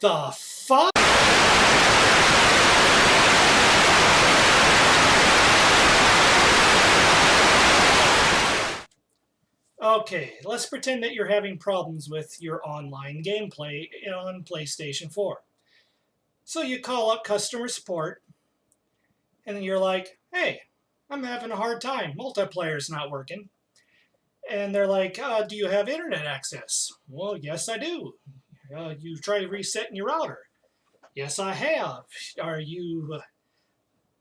the fuck? Okay, let's pretend that you're having problems with your online gameplay on PlayStation 4. So you call up customer support, and then you're like, hey, I'm having a hard time. Multiplayer's not working. And they're like, do you have internet access? Well, yes, I do. You tried resetting your router? Yes, I have. Are you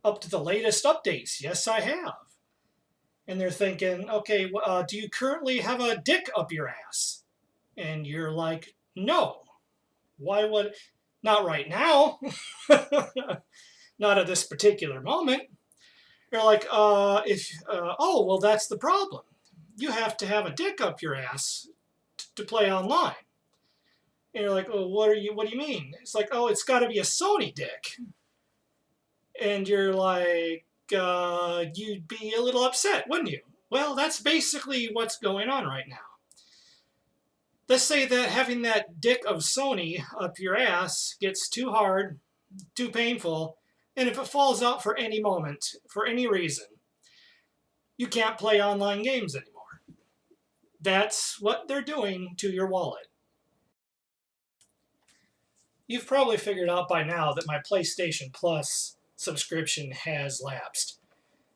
up to the latest updates? Yes, I have. And they're thinking, okay, do you currently have a dick up your ass? And you're like, no. Why would? Not right now. Not at this particular moment. You're like, oh, well, that's the problem. You have to have a dick up your ass to play online. And you're like, oh, what do you mean? It's like, oh, it's got to be a Sony dick. And you're like, you'd be a little upset, wouldn't you? Well, that's basically what's going on right now. Let's say that having that dick of Sony up your ass gets too hard, too painful, and if it falls out for any moment, for any reason, you can't play online games anymore. That's what they're doing to your wallet. You've probably figured out by now that my PlayStation Plus subscription has lapsed.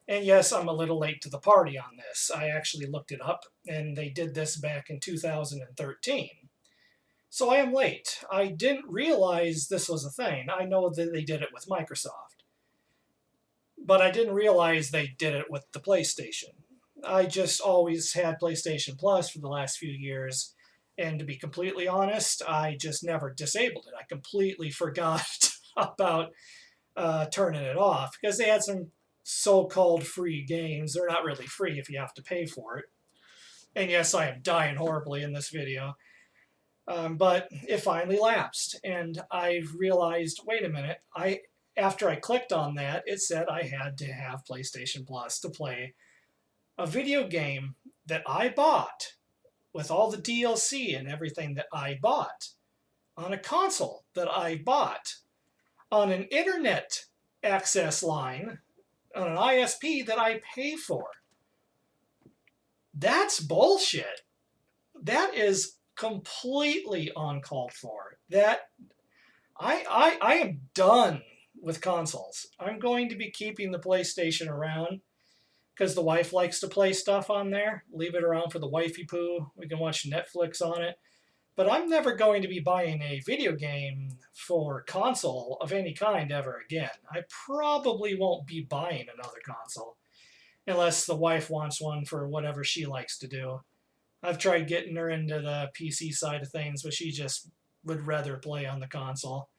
And yes, I'm a little late to the party on this. I actually looked it up, and they did this back in 2013. So I am late. I didn't realize this was a thing. I know that they did it with Microsoft. But I didn't realize they did it with the PlayStation. I just always had PlayStation Plus for the last few years, and to be completely honest, I just never disabled it. I completely forgot about turning it off because they had some so-called free games. They're not really free if you have to pay for it. And yes, I am dying horribly in this video. But it finally lapsed, and I realized, wait a minute, after I clicked on that, it said I had to have PlayStation Plus to play a video game that I bought with all the DLC and everything that I bought on a console that I bought on an internet access line on an ISP that I pay for. That's bullshit. That is completely uncalled for. That I am done with consoles. I'm going to be keeping the PlayStation around because the wife likes to play stuff on there. Leave it around for the wifey poo. We can watch Netflix on it. But I'm never going to be buying a video game for console of any kind ever again. I probably won't be buying another console unless the wife wants one for whatever she likes to do. I've tried getting her into the PC side of things, but she just would rather play on the console.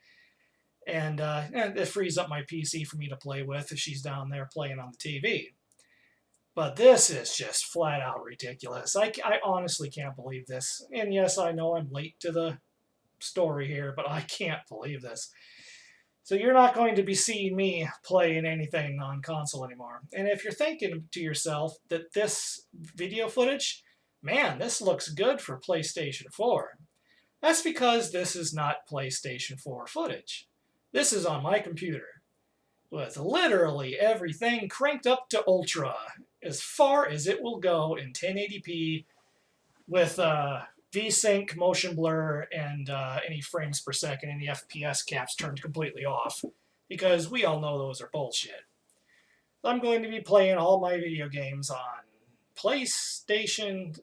And it frees up my PC for me to play with if she's down there playing on the TV. But this is just flat out ridiculous. I honestly can't believe this. And yes, I know I'm late to the story here, but I can't believe this. So you're not going to be seeing me playing anything on console anymore. And if you're thinking to yourself that this video footage, man, this looks good for PlayStation 4. That's because this is not PlayStation 4 footage. This is on my computer with literally everything cranked up to ultra, as far as it will go in 1080p with VSync, motion blur, and any frames per second, any FPS caps turned completely off, because we all know those are bullshit. I'm going to be playing all my video games on PlayStation,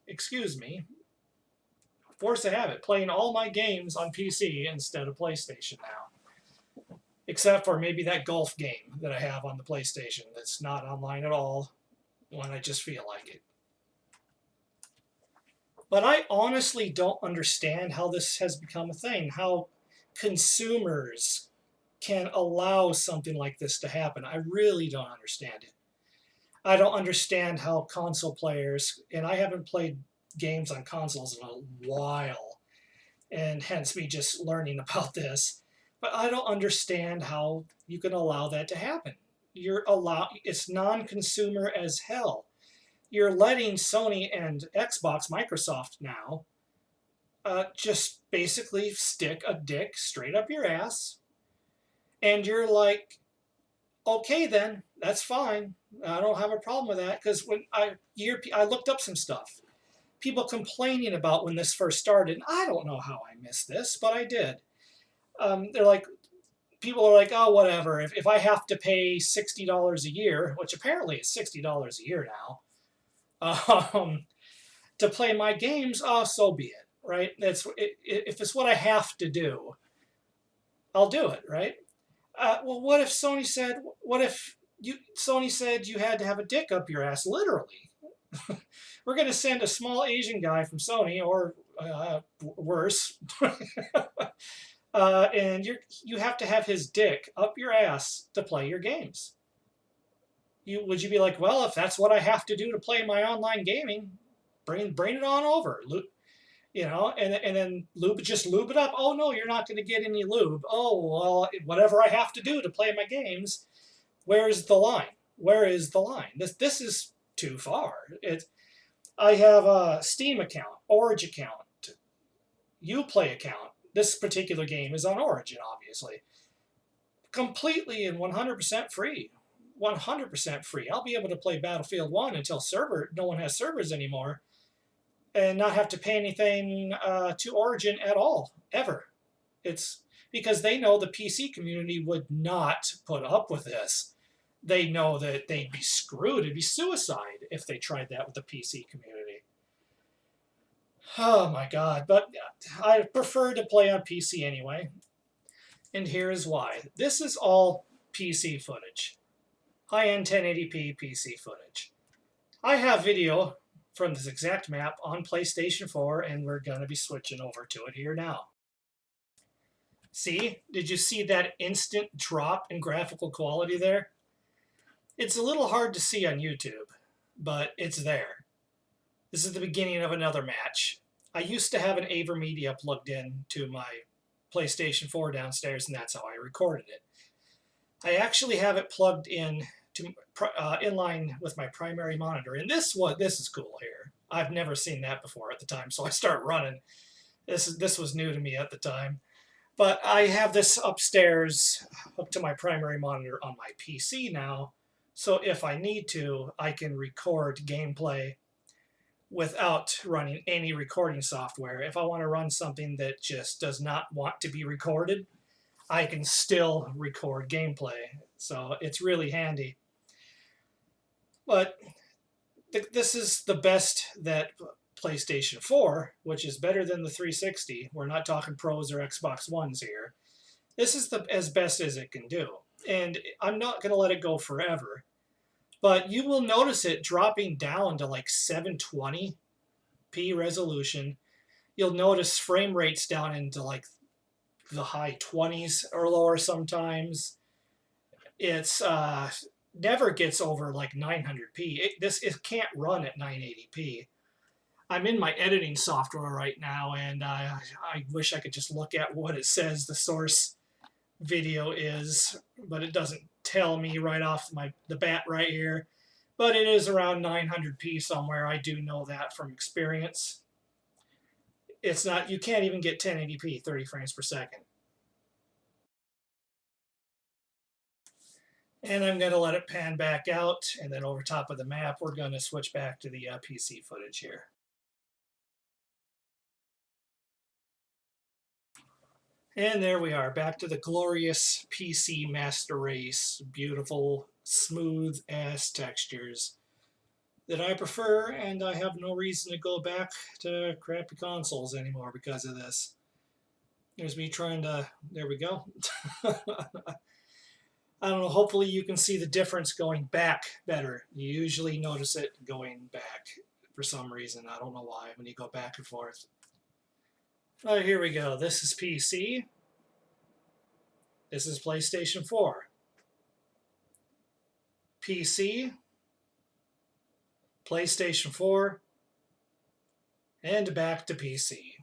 force of habit, playing all my games on PC instead of PlayStation now. Except for maybe that golf game that I have on the PlayStation that's not online at all when I just feel like it. But I honestly don't understand how this has become a thing, how consumers can allow something like this to happen. I really don't understand it. I don't understand how console players, and I haven't played games on consoles in a while, and hence me just learning about this, but I don't understand how you can allow that to happen. It's non-consumer as hell. You're letting Sony and Xbox, Microsoft now, just basically stick a dick straight up your ass, and you're like, okay, then that's fine. I don't have a problem with that because I looked up some stuff. People complaining about when this first started. I don't know how I missed this, but I did. They're like, people are like, oh, whatever. If I have to pay $60 a year, which apparently is $60 a year now, to play my games, oh, so be it, right? If it's what I have to do, I'll do it, right? Well, what if Sony said, what if Sony said you had to have a dick up your ass, literally? We're going to send a small Asian guy from Sony, or worse, and you have to have his dick up your ass to play your games. Would you be like, well, if that's what I have to do to play my online gaming, bring it on over, and then just lube it up. Oh no, you're not going to get any lube. Oh well, whatever I have to do to play my games. Where's the line? Where is the line? This is too far. I have a Steam account, Origin account, Uplay account. This particular game is on Origin, obviously. Completely and 100% free. 100% free. I'll be able to play Battlefield 1 until no one has servers anymore, and not have to pay anything to Origin at all, ever. It's because they know the PC community would not put up with this. They know that they'd be screwed. It'd be suicide if they tried that with the PC community. Oh my God. But I prefer to play on PC anyway. And here's why. This is all PC footage. High-end 1080p PC footage. I have video from this exact map on PlayStation 4, and we're going to be switching over to it here now. See? Did you see that instant drop in graphical quality there? It's a little hard to see on YouTube, but it's there. This is the beginning of another match. I used to have an AverMedia plugged in to my PlayStation 4 downstairs, and that's how I recorded it. I actually have it plugged in to in line with my primary monitor, and this is cool here. I've never seen that before at the time, so I start running. This was new to me at the time, but I have this upstairs hooked to my primary monitor on my PC now, so if I need to, I can record gameplay without running any recording software. If I want to run something that just does not want to be recorded, I can still record gameplay. So it's really handy. But this is the best that PlayStation 4, which is better than the 360. We're not talking pros or Xbox Ones here. This is as best as it can do. And I'm not going to let it go forever. But you will notice it dropping down to like 720p resolution. You'll notice frame rates down into like the high 20s or lower sometimes. It's never gets over like 900p. It can't run at 980p. I'm in my editing software right now, and I wish I could just look at what it says the source video is, but it doesn't tell me right off the bat right here. But it is around 900p somewhere. I do know that from experience. It's not, you can't even get 1080p, 30 frames per second. And I'm going to let it pan back out, and then over top of the map, we're going to switch back to the PC footage here. And there we are, back to the glorious PC Master Race. Beautiful, smooth-ass textures that I prefer, and I have no reason to go back to crappy consoles anymore because of this. There's me trying to, there we go. I don't know, hopefully you can see the difference going back better. You usually notice it going back for some reason. I don't know why when you go back and forth. Oh, here we go. This is PC. This is PlayStation 4. PC, PlayStation 4, and back to PC.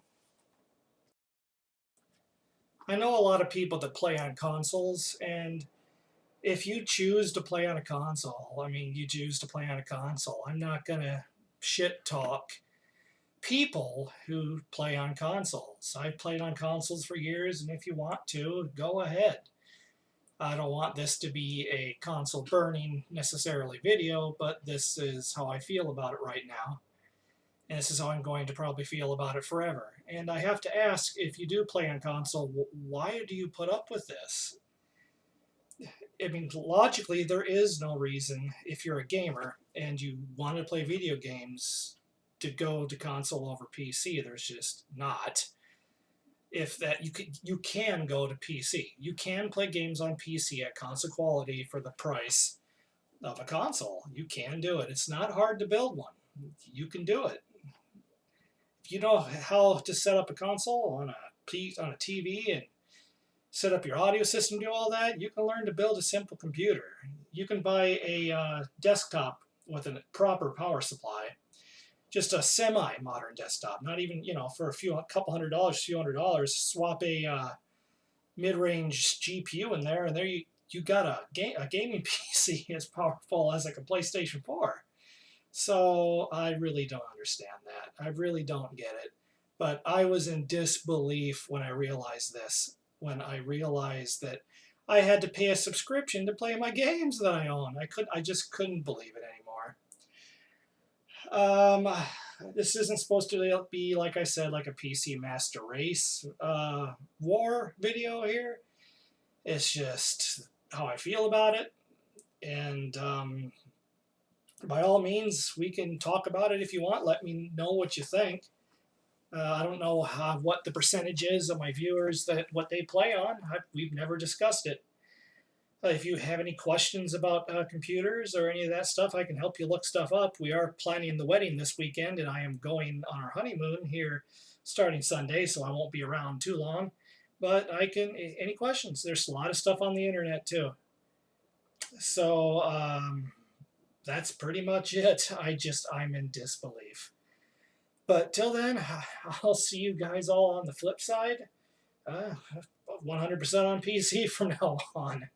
I know a lot of people that play on consoles, and if you choose to play on a console, I mean, you choose to play on a console. I'm not going to shit talk people who play on consoles. I've played on consoles for years, and if you want to, go ahead. I don't want this to be a console burning necessarily video, but this is how I feel about it right now. And this is how I'm going to probably feel about it forever. And I have to ask, if you do play on console, why do you put up with this? I mean, logically, there is no reason, if you're a gamer and you want to play video games, to go to console over PC. There's just not. If that you can go to PC. You can play games on PC at console quality for the price of a console. You can do it. It's not hard to build one. You can do it. If you know how to set up a console on a TV and set up your audio system, do all that, you can learn to build a simple computer. You can buy a desktop with a proper power supply, just a semi-modern desktop, not even, for a couple $100, swap a mid-range GPU in there, and there you got a gaming PC as powerful as like a PlayStation 4. So I really don't understand that. I really don't get it. But I was in disbelief when I realized this. When I realized that I had to pay a subscription to play my games that I own. I just couldn't believe it anymore. This isn't supposed to be, like I said, like a PC Master Race war video here. It's just how I feel about it. And by all means, we can talk about it if you want. Let me know what you think. I don't know what the percentage is of my viewers what they play on. We've never discussed it. If you have any questions about computers or any of that stuff, I can help you look stuff up. We are planning the wedding this weekend, and I am going on our honeymoon here starting Sunday, so I won't be around too long. But any questions? There's a lot of stuff on the internet too. So that's pretty much it. I'm in disbelief. But till then, I'll see you guys all on the flip side. 100% on PC from now on.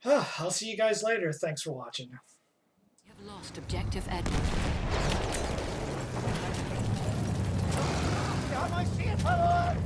I'll see you guys later. Thanks for watching. You have lost objective Edward. ¡Ya no hay favor!